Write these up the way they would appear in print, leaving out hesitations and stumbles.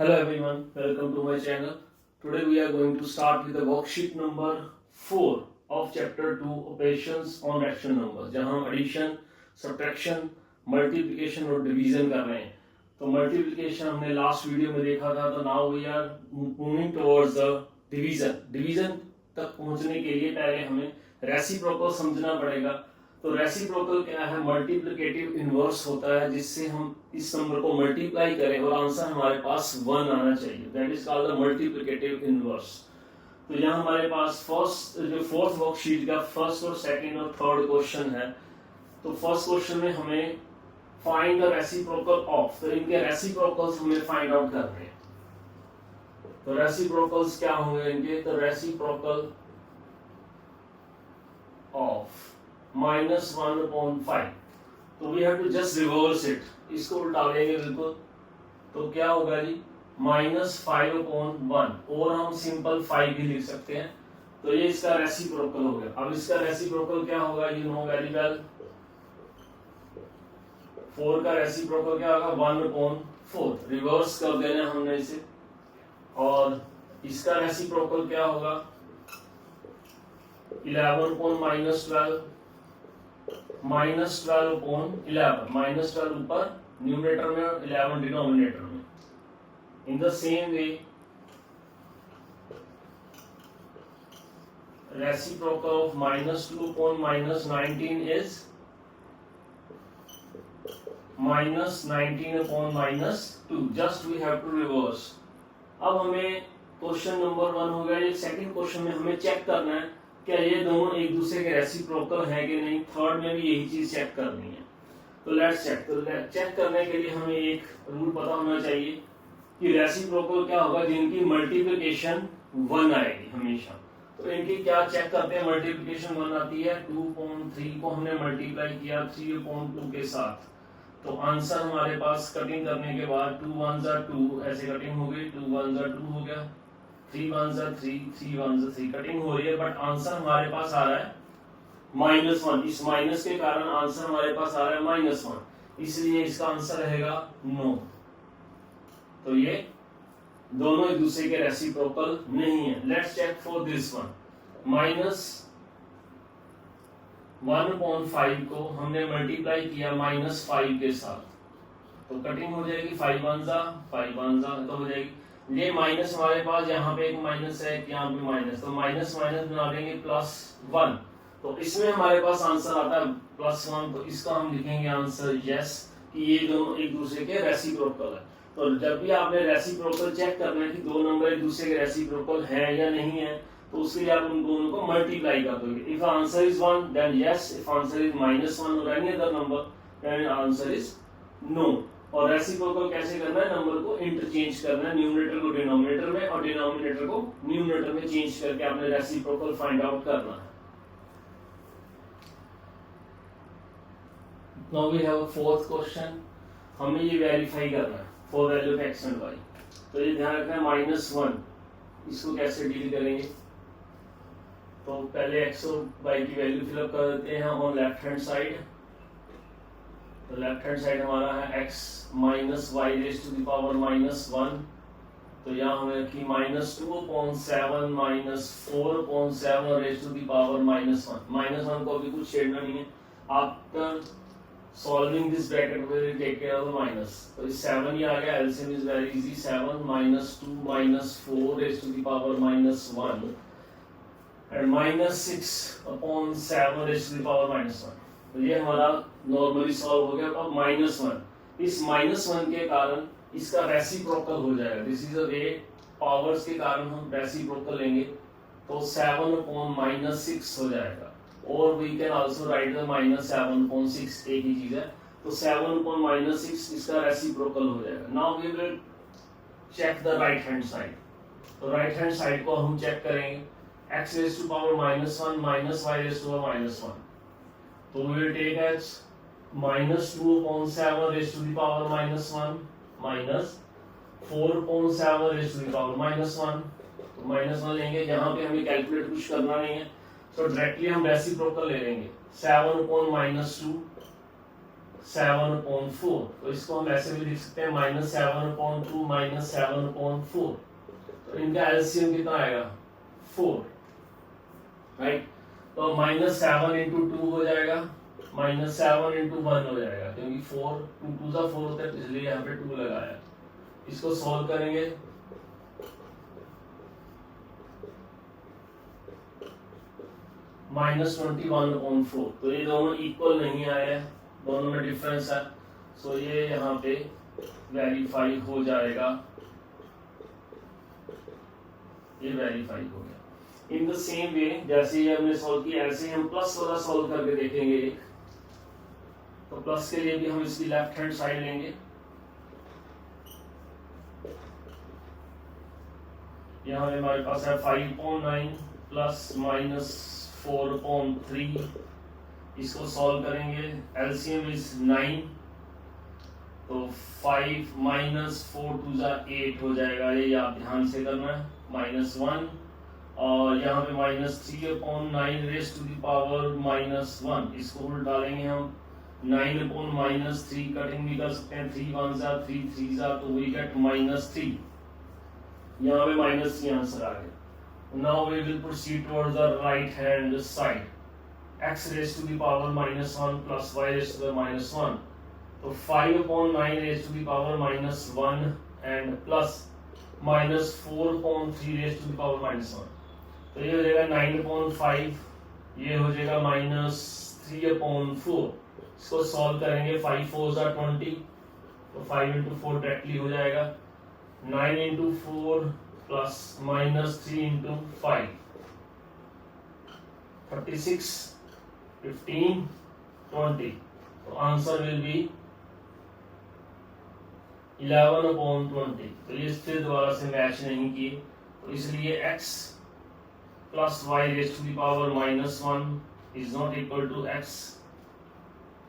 Hello everyone, welcome to my channel. Today we are going to start with the worksheet number 4 of chapter 2 operations on rational numbers, जहां हम addition, subtraction, multiplication और division कर रहे हैं. तो multiplication हमने last video में देखा था, तो now we are moving towards the division. Division तक पहुंचने के लिए पहले हमें reciprocal समझना पड़ेगा. तो रेसिप्रोकल क्या है? मल्टीप्लिकेटिव इनवर्स होता है जिससे हम इस नंबर को मल्टीप्लाई करें और आंसर हमारे पास 1 आना चाहिए. That is called the multiplicative inverse. तो यहाँ हमारे पास फोर्थ वर्कशीट का फर्स्ट और सेकंड और थर्ड क्वेश्चन है. तो फर्स्ट क्वेश्चन में हमें फाइंड द रेसिप्रोकल ऑफ, तो इनके रेसिप्रोकल्स हमें फाइंड आउट करने हैं. तो रेसिप्रोकल्स क्या होंगे इनके? तो रेसिप्रोकल ऑफ -1/5. तो we have to just reverse it, इसको उल्टा देंगे बिल्कुल. तो क्या होगा जी? -5/1, और हम सिंपल 5 भी लिख सकते हैं. तो ये इसका रेसिप्रोकल हो गया. अब इसका रेसिप्रोकल क्या होगा? You know very well. 4 का रेसिप्रोकल क्या होगा? 1/4. रिवर्स कर देना हमने इसे. और इसका रेसिप्रोकल क्या होगा? 11/-12 -12/11. -12 ऊपर न्यूमरेटर में और 11 डिनोमिनेटर में. In the same way reciprocal of -2/-19 is -19/-2. Just we have to reverse. अब हमें क्वेश्चन नंबर 1 हो गया. ये सेकंड क्वेश्चन में हमें चेक करना है क्या ये दोनों एक दूसरे के रेसिप्रोकल है कि नहीं. थर्ड में भी यही चीज चेक करनी है. तो लेट्स चेक. तो चेक करने के लिए हमें एक रूल पता होना चाहिए कि रेसिप्रोकल क्या होगा? जिनकी मल्टीप्लिकेशन 1 आएगी हमेशा. तो इनकी क्या चेक करते हैं? मल्टीप्लिकेशन 1 आती है. 2/3 को हमने मल्टीप्लाई किया 3/2 के साथ. तो आंसर हमारे पास कटिंग करने के बाद 2 1s are 2 ऐसे कटिंग हो गई. 2 1s are 2 हो गया. 3 1s are 3 3 1s are 3 cutting हो रही है. बट आंसर हमारे पास आ रहा है -1. इस माइनस के कारण आंसर हमारे पास आ रहा है -1, इसलिए इसका आंसर रहेगा नो. तो ये दोनों एक दूसरे के रेसिप्रोकल नहीं है. Let's check for this one. -1/5 को हमने मल्टीप्लाई किया -5 के साथ. तो कटिंग हो जाएगी. 5 1s are 5 1s are तो हो जाएगी. ये माइनस हमारे पास यहाँ पे एक माइनस है, यहाँ पे माइनस. तो माइनस माइनस बना देंगे +1. तो इसमें हमारे पास आंसर आता है +1. तो इसका हम लिखेंगे आंसर यस, कि ये दोनों एक दूसरे के रेसिप्रोकल है. तो जब भी आपने रेसिप्रोकल चेक करना है कि दो नंबर एक दूसरे के रेसिप्रोकल है या नहीं है, तो उसके लिए आप उन दोनों को मल्टीप्लाई कर दोगे. If answer is 1 then yes. If answer is -1 और any other number then answer is no. और रेसिप्रोकल कैसे करना है? नंबर को इंटरचेंज करना है. न्यूमरेटर को डिनोमिनेटर में और डिनोमिनेटर को न्यूमरेटर में चेंज करके आपने रेसिप्रोकल फाइंड आउट करना है. Now we have a fourth question. हमें ये वेरीफाई करना है for value of x and y. तो ये ध्यान रखना है -1. इसको कैसे डील करेंगे? तो पहले x और y की वैल्यू फिलअप कर देते हैं ऑन लेफ्ट हैंड साइड. तो लेफ्ट हैंड साइड हमारा है x - y raise to the power -1. तो यहाँ हमने रखी -2/7 -4/7 रेज़ टू द पावर -1 को अभी कुछ छेड़ना नहीं है. After solving this bracket will take care of the minus. तो इस 7 ही आ गया. LCM is very easy. 7 - 2 - 4 raise to the power -1 and -6/7 raise to the power -1. तो ये हमारा नॉर्मली सॉल्व हो गया. अब -1, इस -1 के कारण इसका रेसिप्रोकल हो जाएगा. This is a way. Powers के कारण हम रेसिप्रोकल लेंगे तो 7/-6 हो जाएगा. और we can also write the -7/6. एक ही चीज है. तो 7/-6 इसका रेसिप्रोकल हो जाएगा. Now we will check the right hand side. तो राइट हैंड साइड को हम चेक करेंगे. x rays to power -1 -y raise to power -1. तो we will take as -2/7 raised to the power -1 minus 4/7 raised to the power -1. तो -1 लेंगे. यहाँ पे हमें कैलकुलेट कुछ करना नहीं है, तो डायरेक्टली हम रेसिप्रोकल ले लेंगे. 7/-2 7/4, तो इसको हम ऐसे भी लिख सकते हैं -7/2 -7/4, तो इनका एलसीएम कितना आएगा 4, राइट। तो -7 × 2 हो जाएगा, -7 × 1 हो जाएगा, क्योंकि 4 2 2 4 होता है, इसलिए यहाँ पे 2 लगाया। इसको सॉल्व करेंगे -21/4, तो ये दोनों इक्वल नहीं आए, दोनों में डिफरेंस है, सो ये यहाँ पे वेरीफाई हो जाएगा, ये वेरीफाई हो गया। इन द सेम वे जैसे ये हमने सॉल्व किया, ऐसे ही हम प्लस वाला सॉल्व करके देखेंगे एक, तो प्लस के लिए भी हम इसकी लेफ्ट हैंड साइड लेंगे, यहाँ पे हमारे पास है 5/9 प्लस -4/3, इसको सॉल्व करेंगे, एलसीएम इज 9, तो 5 -4 2 8 हो जाएगा, ये आप ध्यान से करना है, -1, और यहाँ पे -3/9 रेज़ टू द पावर -1, इसको उल्टा डालेंगे हम, 9/-3 कटिंग भी कर सकते हैं, 3 1 3 3 तो वी गेट -3, यहाँ पे -3 आंसर आ गया। Now we will proceed towards the right hand side, x raise to the power -1 plus y raise to the -1, तो 5/9 raise to the power -1 and plus -4/3 raise to the power -1, तो ये हो जाएगा 9/5, ये हो जाएगा -3/4, इसको सॉल्व करेंगे, 5 4 20, तो 5 × 4 डायरेक्टली हो जाएगा, 9 × 4 प्लस -3 × 5, 36 15 20, तो आंसर विल बी 11/20, तो ये फिर दोबारा से मैच नहीं किए, तो इसलिए x plus y raise to the power -1 is not equal to x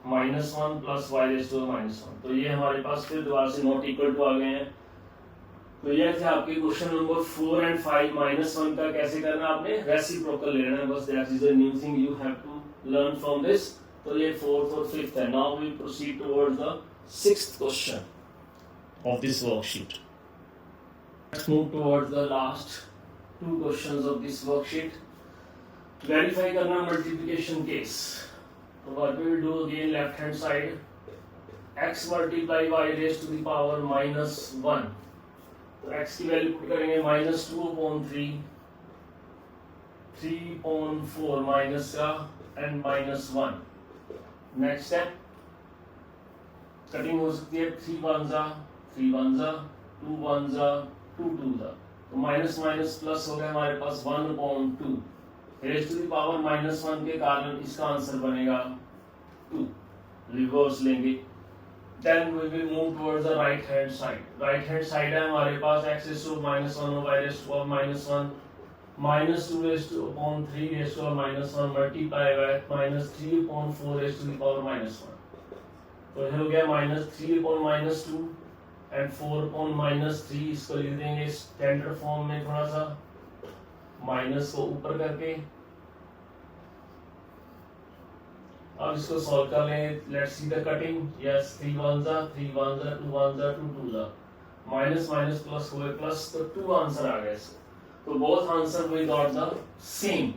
-1 plus y raise to the -1, तो ये हमारे पास फिर दोबारा से नॉट इक्वल टू आ गए हैं। तो ये थे आपके क्वेश्चन नंबर 4 एंड 5, -1 का कैसे करना, आपने रेसिप्रोकल लेना है, बस that is the new thing you have to learn from this. तो ये 4th और 5th है। Now we proceed towards the 6th question of this worksheet. Let's move towards the last 2 questions of this worksheet. Verify करना multiplication case. तो what we will do again, left hand side x multiply y raise to the power -1, तो x की value put करेंगे -2/3, 3/4 minus का and -1। Next step cutting हो सकती है, 3 1 3 1 2 1 2 2, तो माइनस माइनस प्लस हो गया हमारे पास 1/2, रेज़ टू द पावर -1 के कारण इसका आंसर बनेगा 2। रिवर्स लेंगे, then we will move towards the right hand side. Right hand side है हमारे पास x raised to -1 y raised to -1 -2 raised to -3 raised to -1 multiply by -3/4 raised to the power -1, तो ये हो गया -3/-2 एंड 4/-3, इसको लिख देंगे स्टैंडर्ड फॉर्म में, थोड़ा सा माइनस को ऊपर करके। अब इसको सॉल्व कर लें, let's see the cutting, yes 3 1 3 1 2 1 2 2, minus minus plus हुए प्लस, तो 2 आंसर आ गया इसको। तो both answer we got the same,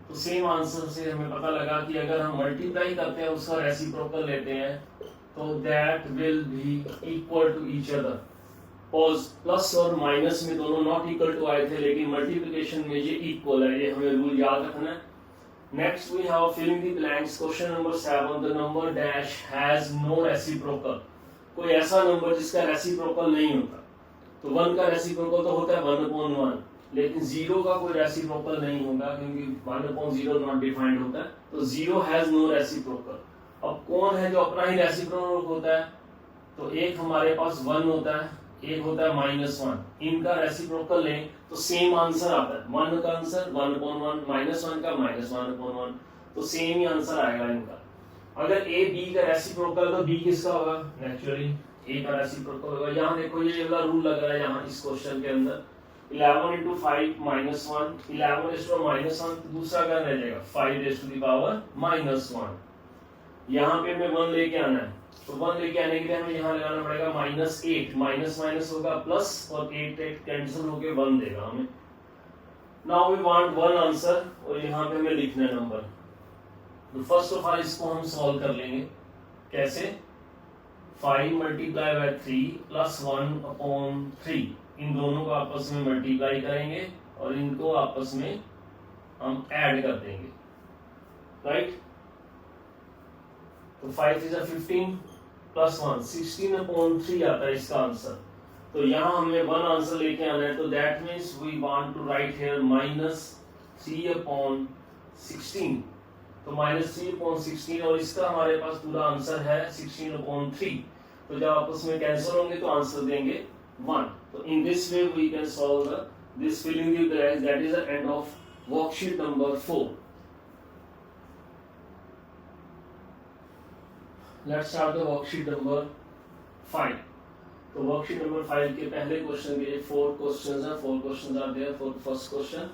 तो सेम आंसर से हमें पता लगा कि अगर हम मल्टीप्लाई करते हैं उसका रेसिप्रोकल लेते हैं तो that will be equal to each other. Pause plus और माइनस में दोनों नॉट इक्वल टू आए थे, लेकिन मल्टीप्लिकेशन में ये इक्वल है, ये हमें रूल याद रखना है। Next we have filling the blanks. Question number 7. The number dash has no reciprocal. कोई ऐसा नंबर जिसका रेसिप्रोकल नहीं होता, तो 1 का रेसिप्रोकल तो होता है 1/1, लेकिन 0 का कोई रेसिप्रोकल नहीं होगा क्योंकि 1/0 नॉट डिफाइंड होता है, तो 0 हैज नो रेसिप्रोकल। अब कौन है जो अपना ही रेसिप्रोकल होता है, तो एक हमारे पास 1 होता है, एक होता है -1, इनका रेसिप्रोकल लें तो सेम आंसर आता है। 1 का आंसर 1/1, -1 का -1/1, तो सेम ही आंसर आएगा इनका। अगर a b का रेसिप्रोकल तो b किसका होगा, नेचुरली a का रेसिप्रोकल होगा। यहाँ देखो ये वाला रूल लगा है यहाँ इस क्वेश्चन के अंदर, 11 × 5 -1, 11 raised to -1, तो दूसरा क्या रह जाएगा 5 raised to the power -1। यहाँ पे हमें 1 लेके आना है, तो 1 लेके आने के लिए हमें यहाँ लगाना पड़ेगा -8, माइनस माइनस होगा प्लस और 8 कैंसिल होके 1 देगा हमें। Now we want one answer और यहाँ पे हमें लिखना है नंबर। तो फर्स्ट ऑफ ऑल इसको हम सॉल्व कर लेंगे। कैसे? 5 मल्टीप्लाई बाय 3 प्लस 1/3, इन दोनों को आपस में मल्टीप्लाई करेंगे और इनको आपस में हम ऐड कर देंगे, राइट? तो 5 is 15 प्लस 1 16/3 आता है इसका आंसर। तो यहाँ हमें वन आंसर लेके आना है, तो that means we want to write here -3/16। तो -3/16 और इसका हमारे पास पूरा आंसर है 16/3। तो जब आपस में कैंसिल होंगे तो आंसर देंगे 1। तो in this way we can solve this filling the blanks. That is the end of worksheet number 4। Let's start the worksheet number 5। तो वर्कशीट नंबर 5 के पहले क्वेश्चन के लिए 4 क्वेश्चंस हैं। 4 questions are there for first question.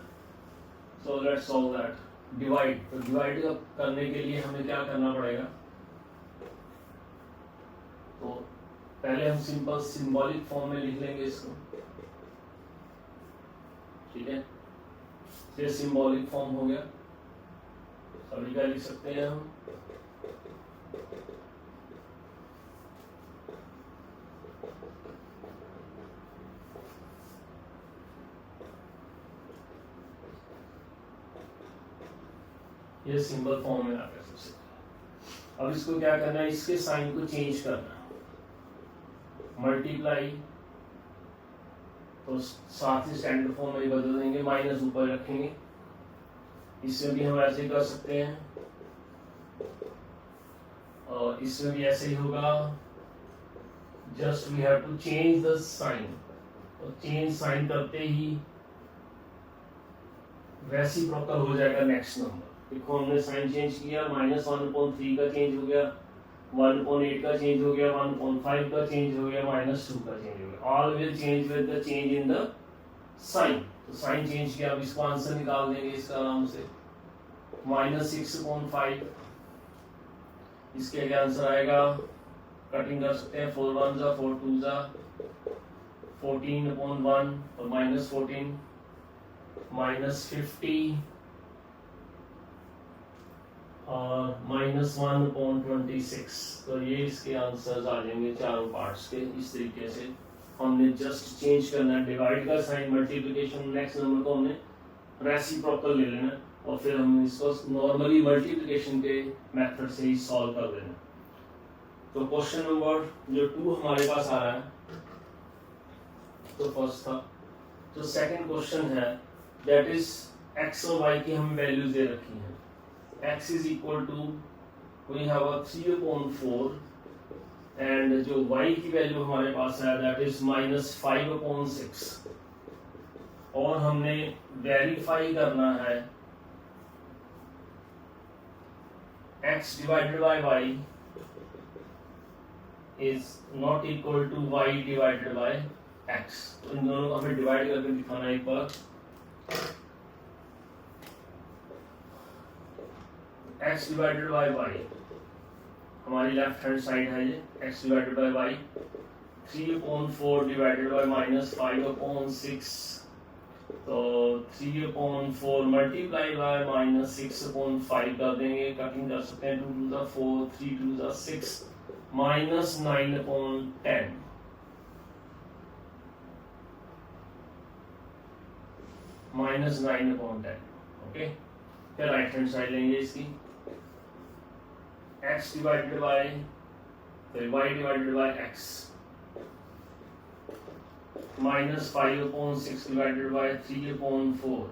So let's solve that. Divide, तो divide करने के लिए हमें क्या करना पड़ेगा? तो पहले हम सिंपल सिंबॉलिक फॉर्म में लिख लेंगे इसको, ठीक है? ये सिंबॉलिक फॉर्म हो गया। सभी का लिख सकते हैं हम। ये सिंबल फॉर्म में आ गया सबसे। अब इसको क्या करना है? इसके साइन को चेंज करना है। मल्टीप्लाई तो साथ ही स्टैंडर्ड फॉर्म में बदल देंगे, माइनस ऊपर रखेंगे। इसमें भी हम ऐसे ही कर सकते हैं और इसमें भी ऐसे ही होगा। Just we have to change the sign, और चेंज साइन करते ही रेसिप्रोकल हो जाएगा नेक्स्ट नंबर। देखो हमने साइन चेंज किया, -1/3 का चेंज हो गया, 1/8 का चेंज हो गया, 1/5 का चेंज हो गया, -2 का चेंज हो गया। All will change with the change in the sign. तो साइन चेंज किया, अब इसको आंसर निकाल देंगे इसका आराम से। -6/5, इसके क्या आंसर आएगा? कटिंग कर सकते हैं, 4 1 जा 4 2 जा 14/1 और -14 -50 और -1/26। तो ये इसके आंसर्स आ जाएंगे चारों पार्ट्स के। इस तरीके से हमने जस्ट चेंज करना है डिवाइड का साइन, मल्टीप्लिकेशन नेक्स्ट नंबर को हमने रेसिप्रोकल ले लेना और फिर हम इसको नॉर्मली मल्टीप्लिकेशन के मेथड से ही सॉल्व कर देना। तो क्वेश्चन नंबर जो 2 हमारे पास आ रहा है, तो फर्स्ट था। तो सेकंड क्वेश्चन है, दैट इज x और y की हम वैल्यूज दे रखी हैं। x is equal to we have a 3/4 and जो y की वैल्यू हमारे पास है that is -5/6 और हमने वेरीफाई करना है x divided by y is not equal to y divided by x। तो इन दोनों को हमें डिवाइड करके दिखाना है एक बार। x डिवाइडेड बाय y हमारी लेफ्ट हैंड साइड है ये, x divided by y 3/4 divided by -5/6। तो 3/4 मल्टीप्लाई बाय -6/5 कर देंगे, कटिंग कर सकते हैं। 2 2 4 3 2 6 -9/10 -9/10। ओके, फिर राइट हैंड साइड लेंगे इसकी, x डिवाइडेड बाय फिर y divided by x -5/6 divided by 3/4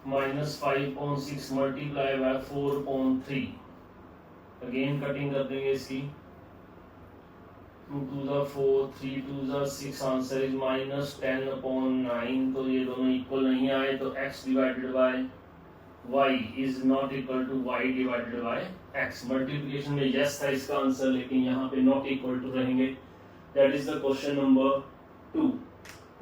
-5/6 multiply by 4/3। Again cutting कर देंगे इसकी। 2 2 4 3 2 6 आंसर इज -10/9। तो ये दोनों इक्वल नहीं आए, तो x divided by y is not equal to y divided by x। Multiplication में yes था इसका आंसर, लेकिन यहाँ पे not equal to रहेंगे। That is the question number 2।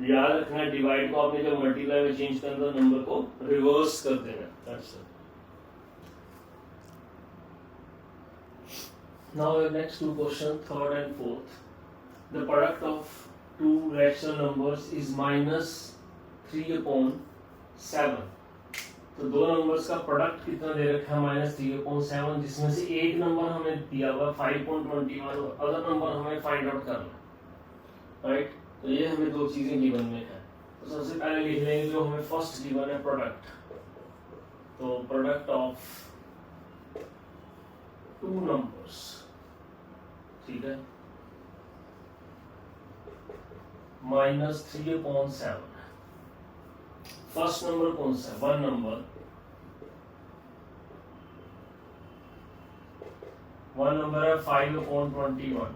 याद रखना, डिवाइड को आपने जब मल्टीप्लाई में चेंज करना, नंबर को रिवर्स कर देना। That's it। Now the next two questions, third and fourth. The product of two rational numbers is -3/7. तो दो नंबर्स का प्रोडक्ट कितना दे रखा है -3/7, जिसमें से एक नंबर हमें दिया हुआ 5.21 और अदर नंबर हमें फाइंड आउट करना है, राइट। तो ये हमें दो चीजें गिवन में है। तो सबसे पहले लिख लेंगे जो हमें फर्स्ट गिवन है प्रोडक्ट। तो प्रोडक्ट ऑफ टू नंबर्स, ठीक है, -3/7। फर्स्ट नंबर कौन सा है? वन नंबर है 5/21।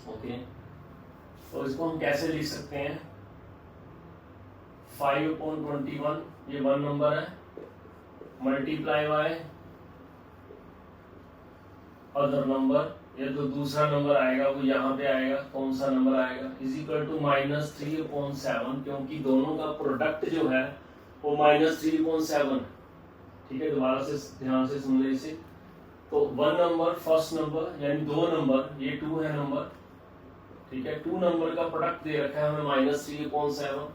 ओके, तो इसको हम कैसे लिख सकते हैं? 5/21 ये वन नंबर है, मल्टीप्लाई बाय अदर नंबर, ये जो दूसरा नंबर आएगा वो यहाँ पे आएगा, कौन सा नंबर आएगा, इज इक्वल टू -3/7, क्योंकि दोनों का प्रोडक्ट जो है वो -3/7 है। ठीक है, दोबारा से ध्यान से सुन ले इसे। तो वन नंबर, फर्स्ट नंबर यानी दो नंबर, ये टू है नंबर, ठीक है, टू नंबर का प्रोडक्ट दे रखा है हमें -3/7,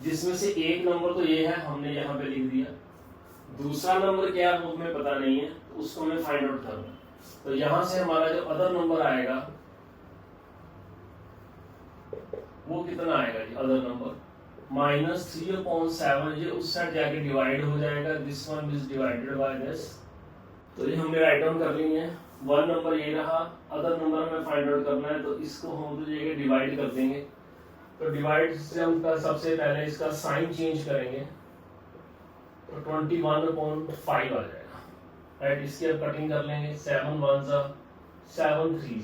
जिसमें से एक नंबर तो ये है, हमने यहाँ पे लिख दिया। दूसरा नंबर क्या है वो हमें पता नहीं है, तो उसको हमें फाइंड आउट करना है। तो यहां से हमारा जो अदर नंबर आएगा वो कितना आएगा जी? अदर नंबर -3/7, ये उस साइड जाके डिवाइड हो जाएगा, this one is divided by this. तो ये हमने राइट डाउन कर ली है। वन नंबर ये रहा, अदर नंबर हमें फाइंड आउट करना है, तो इसको हम तो जगह डिवाइड कर देंगे। तो डिवाइड से हम सबसे पहले इसका साइन चेंज करेंगे, तो 21/5 आ जाएगा, राइट। इसकी अब कटिंग कर लेंगे, 7 1 7 3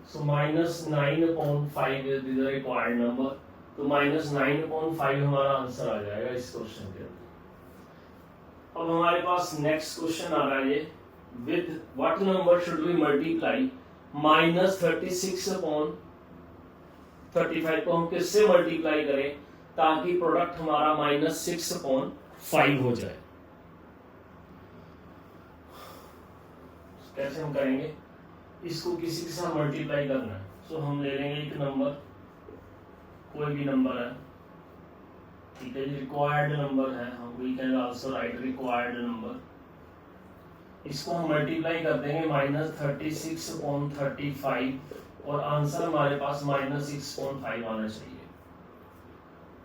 सो -9/5 इज द रिक्वायर्ड नंबर। तो -9/5 हमारा आंसर आ जाएगा इस क्वेश्चन के अंदर। अब हमारे पास नेक्स्ट क्वेश्चन आ रहा है, ये with what number should we multiply -36/35 को हम किससे मल्टीप्लाई करें ताकि प्रोडक्ट हमारा -6/5 हो जाए। कैसे हम करेंगे? इसको किसी के साथ मल्टीप्लाई करना है। सो हम ले लेंगे एक नंबर, कोई भी नंबर है, ठीक है, रिक्वायर्ड नंबर है, हम we can also write required number. इसको हम मल्टीप्लाई कर देंगे -36/35 और आंसर हमारे पास -6/5 आना चाहिए।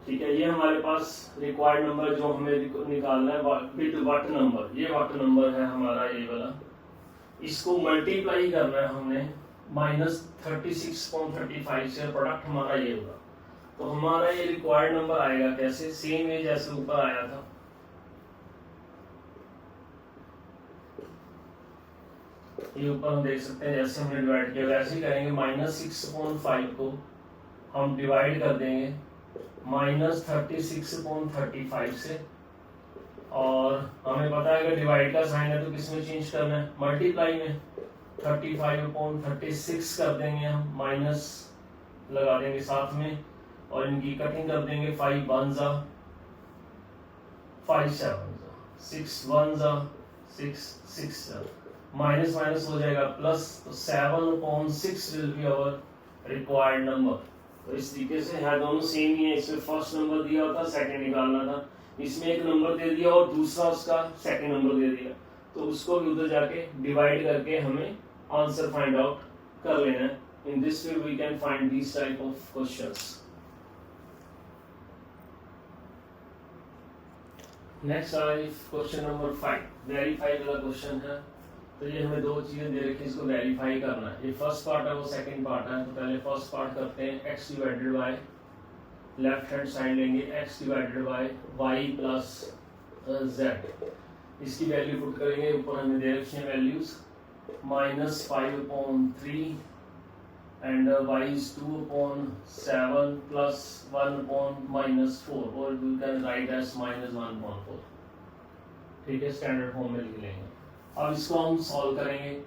ठीक है, ये हमारे पास रिक्वायर्ड नंबर जो हमें निकालना है विद व्हाट नंबर, ये व्हाट नंबर है हमारा ये वाला। इसको मल्टीप्लाई करना है हमने -36/35 से, प्रोडक्ट हमारा ये होगा। तो हमारा ये रिक्वायर्ड नंबर आएगा कैसे? सेम है जैसे ऊपर आया था, ये ऊपर हम देख सकते हैं जैसे हमने डिवाइड किया वैसे ही करेंगे। -6/5 को हम डिवाइड कर देंगे -36/35 से, और हमें पता है अगर डिवाइड का साइन है तो किसमें चेंज करना है? मल्टीप्लाई में। 35/36 कर देंगे हम, माइनस लगा देंगे साथ में, और इनकी कटिंग कर देंगे। 5 1 5 7 6 1 6 6 माइनस माइनस हो जाएगा प्लस, तो 7/6 will be our required number. तो इस तरीके से है, दोनों सेम ही है। इसमें फर्स्ट नंबर दिया होता, सेकंड निकालना था, इसमें एक नंबर दे दिया और दूसरा उसका सेकंड नंबर दे दिया, तो उसको भी उधर जाके डिवाइड करके हमें आंसर फाइंड आउट कर लेना है। In this way we can find this type of questions. Next I question number 5, verify वाला क्वेश्चन है। तो ये हमें दो चीजें दे रखी है, इसको वेरीफाई करना है। ये फर्स्ट पार्ट है, वो सेकंड पार्ट है। तो पहले फर्स्ट पार्ट करते हैं, x divided by left hand side लेंगे x divided by y plus z। इसकी वैल्यू पुट करेंगे, ऊपर हमें दे रखी है values -5/3 and y is 2/7 plus 1/-4, और वी कैन राइट एज -1/4। ठीक है, स्टैंडर्ड फॉर्म में लिख लेंगे। अब इसको हम सॉल्व करेंगे।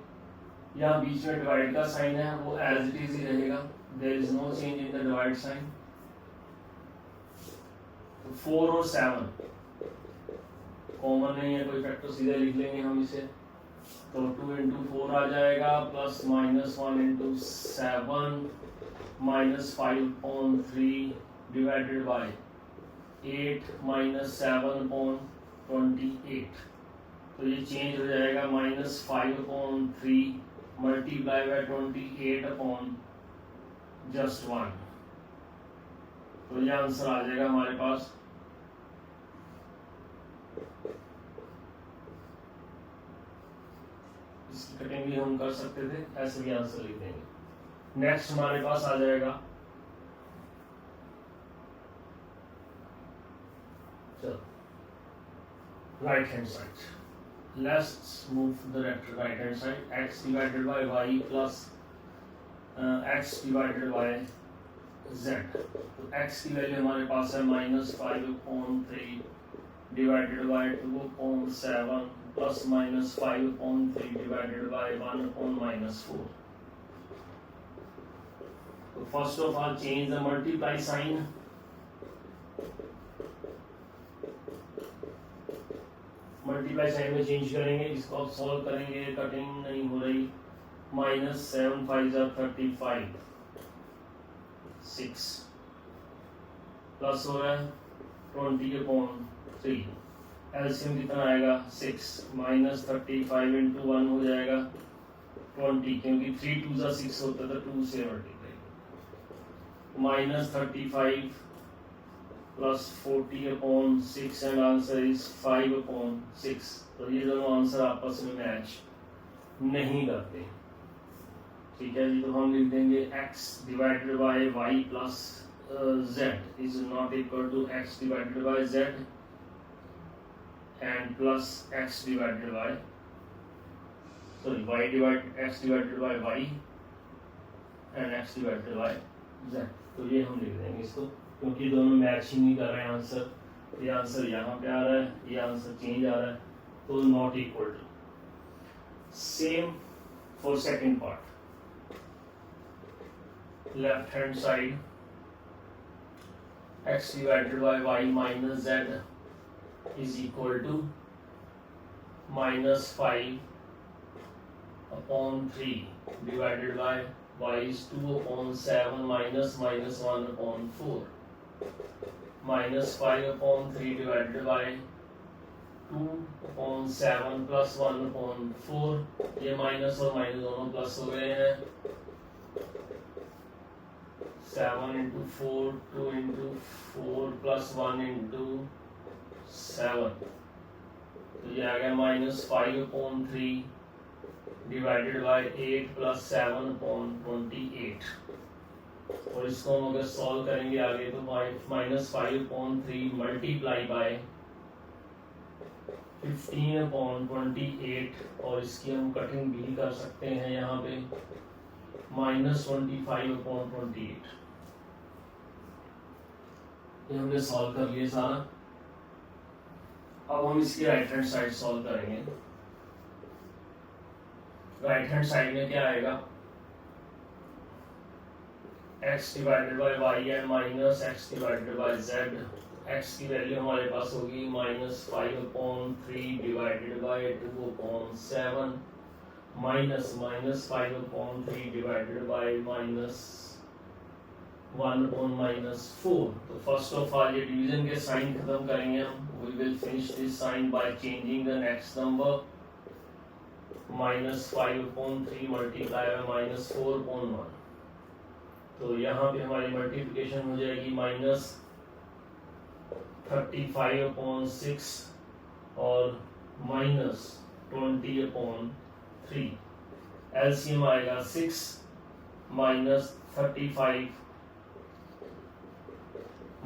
यहाँ बीच में डिवाइड का साइन है, वो एज इट इज ही रहेगा, there is no change in the divide sign. 4 और 7 कॉमन नहीं है, कोई फैक्टर सीधे लिख लेंगे हम इसे। तो 2 इंटू 4 आ जाएगा प्लस -1 इंटू 7 -5/3 डिवाइडेड बाय 8 -7/28। तो ये चेंज हो जाएगा -5/3 मल्टीप्लाई बाय 28/1। तो ये आंसर आ जाएगा हमारे पास। इसकी कटिंग भी हम कर सकते थे, ऐसे भी आंसर लिख देंगे। नेक्स्ट हमारे पास आ जाएगा, चलो right hand side, let's move the right hand side. x divided by y plus x divided by z। तो x की वैल्यू हमारे पास है -5/3 divided by 2/7 plus -5/3 divided by 1/-4। तो first of all change the multiply sign. Multiply sign में change करेंगे, इसको अब सॉल्व करेंगे, कटिंग नहीं हो रही। -7 5 35 6 प्लस हो रहा है 20/3। एलसीएम कितना आएगा 6 -35 इंटू 1 हो जाएगा 20, क्योंकि 3 2 जा 6 होता था, 2 से multiply -35 plus 40/6 and answer is 5/6। तो ये दोनों आंसर आपस में मैच नहीं करते, ठीक है जी। तो हम लिख देंगे x divided by y plus z is not equal to x divided by z and plus x divided by x divided by y and x divided by z। तो ये हम लिख देंगे इसको, क्योंकि दोनों मैच ही नहीं कर रहे हैं आंसर। ये आंसर यहाँ पे आ रहा है, ये आंसर चेंज आ रहा है, तो not equal to. Same for second part, left hand side x divided by y minus z is equal to -5/3 divided by y is 2/7 minus -1/4 -5/3 divided by 2/7 plus 1/4। ये माइनस और माइनस दोनों plus हो गए हैं। 7 into 4 2 into 4 plus 1 into 7। तो ये आ गया -5/3 divided bye 8 plus 7/28। और इसको हम अगर सॉल्व करेंगे आगे तो -5/3 मल्टीप्लाई बाय 15/28, और इसकी हम कटिंग भी कर सकते हैं यहाँ पे -25/28। ये हमने सॉल्व कर लिया सारा। अब हम इसकी राइट हैंड साइड सॉल्व करेंगे। राइट हैंड साइड में क्या आएगा, x divided by y and minus x divided by z। x की वैल्यू हमारे पास होगी -5/3 डिवाइडेड बाय 2/7 -5/3 डिवाइडेड बाय -1/-4। तो फर्स्ट ऑफ ऑल ये डिवीजन के साइन खत्म करेंगे हम। We will finish this sign by changing the next number. -5/3 multiply by -4/1। तो यहाँ पे हमारी मल्टीप्लिकेशन हो जाएगी -35/6 और -20/3। एलसीएम आएगा 6 -35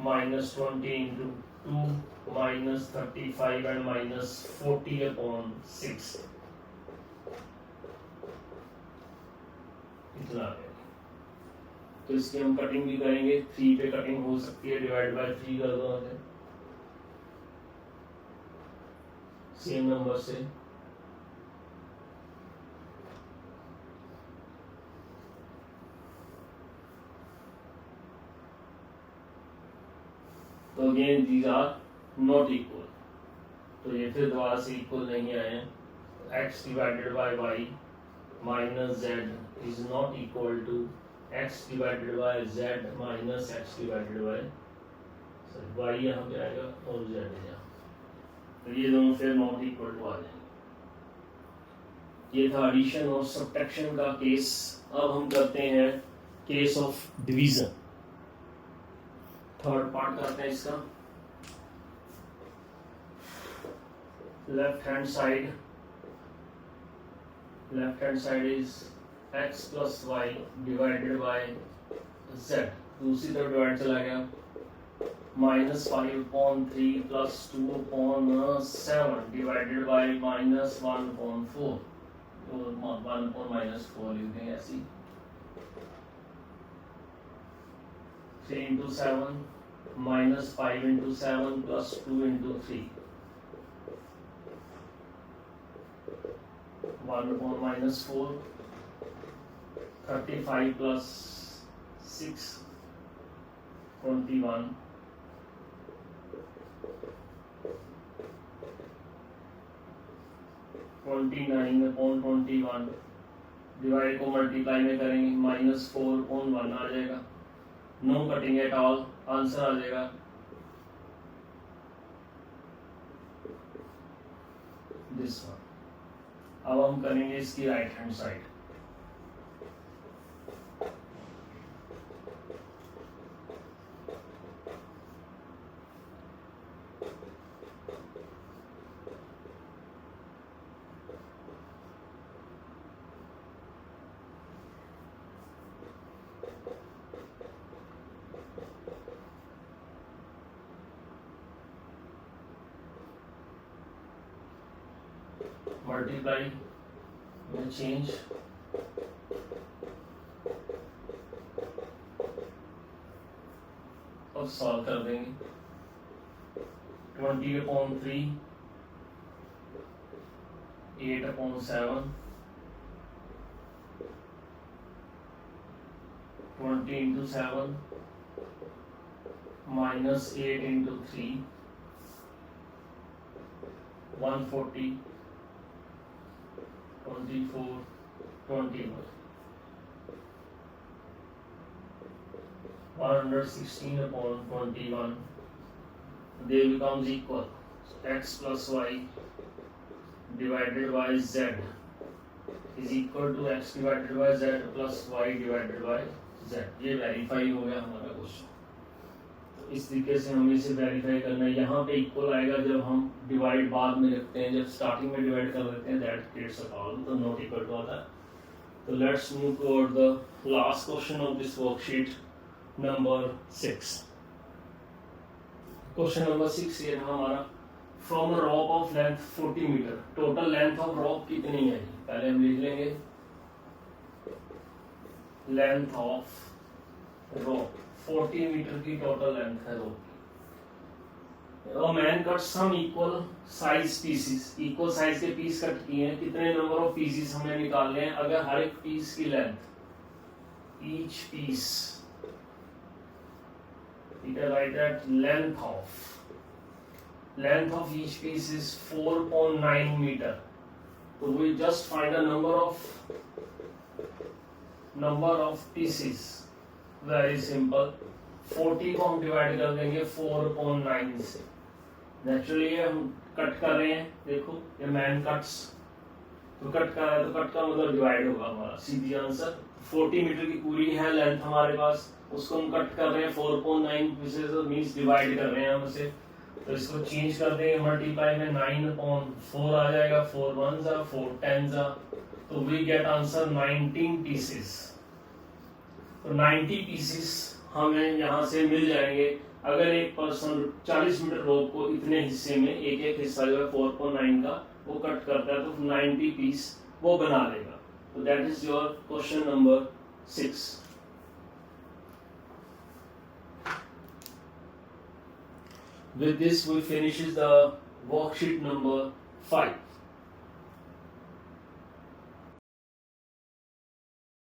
-20 into 2 -35 and -40/6। इतना है। तो इसकी हम कटिंग भी करेंगे। 3 पे कटिंग हो सकती है, डिवाइड बाय 3 कर दो आगे सेम नंबर से। तो again these are not equal, तो ये फिर दोबारा से इक्वल नहीं आए हैं। x divided by y minus z is not equal to x divided by z minus x divided by y यहाँ पे आएगा और z यहाँ, तो ये दोनों फिर नॉट इक्वल टू आ जाएंगे। ये था एडिशन और सब्ट्रैक्शन का केस। अब हम करते हैं case of division, third part करते हैं इसका। Left hand side is x plus y divided by z, दूसरी तरफ डिवाइड चला गया, -5/3 plus 2/7 divided by -1/4, तो 1/-4 लिख देंगे ऐसी। 3 into 7 minus 5 into 7 plus 2 into 3, 1/-4, 35 plus 6, 21, 29/21, divide को मल्टीप्लाई में करेंगे -4/1 आ जाएगा, no cutting at all, answer आ जाएगा दिस वन। अब हम करेंगे इसकी राइट हैंड साइड। मल्टीप्लाई में चेंज, अब सॉल्व कर देंगे। 20/3, 8/7, 20 into 7 minus 8 into 3, 140, 24, 21, 116/21, they becomes equal. So x plus y divided by z is equal to x divided by z plus y divided by z। ये verify हो गया हमारा question. तो इस तरीके से हमें इसे वेरीफाई करना है। यहाँ पे इक्वल आएगा जब हम डिवाइड बाद में रखते हैं, जब स्टार्टिंग में डिवाइड कर देते हैं दैट क्रिएट्स अ प्रॉब्लम, तो नॉट इक्वल टू आता है। तो let's move toward the last question of this worksheet, number 6। Question number 6 ये था हमारा। From a rope of length 40 metre, total length of rope कितनी है? पहले हम लिख लेंगे लेंथ ऑफ रॉप, 40 मीटर की टोटल लेंथ है रॉप की। A man cut some equal size pieces, equal size के पीस कट किए हैं। कितने नंबर ऑफ पीसेस हमें निकालने हैं? अगर हर एक पीस की length, each piece, you can write that length of each piece is 4.9 meter. So we just find a number of pieces. Very simple. 40 को हम डिवाइड कर देंगे 4.9 से। नेचुरली हम कट कर रहे हैं, देखो ये मैन कट्स, तो कट कर रहा है तो कट का मतलब डिवाइड होगा हमारा, सीधी आंसर। 40 मीटर की पूरी है लेंथ हमारे पास, उसको हम कट कर रहे हैं 4.9 पीसेस, मींस डिवाइड कर रहे हैं हम उसे। तो इसको चेंज कर देंगे मल्टीप्लाई में, 9/4 आ जाएगा, 4 1s 4 10s, तो वी गेट आंसर 19 पीसेस। तो 90 पीसेस हमें यहाँ से मिल जाएंगे। अगर एक पर्सन 40 मीटर रोप को इतने हिस्से में एक एक हिस्सा जो है 4.9 का वो कट करता है, तो 90 पीस वो बना लेगा। तो that is your question number 6। With this we finishes the worksheet number 5.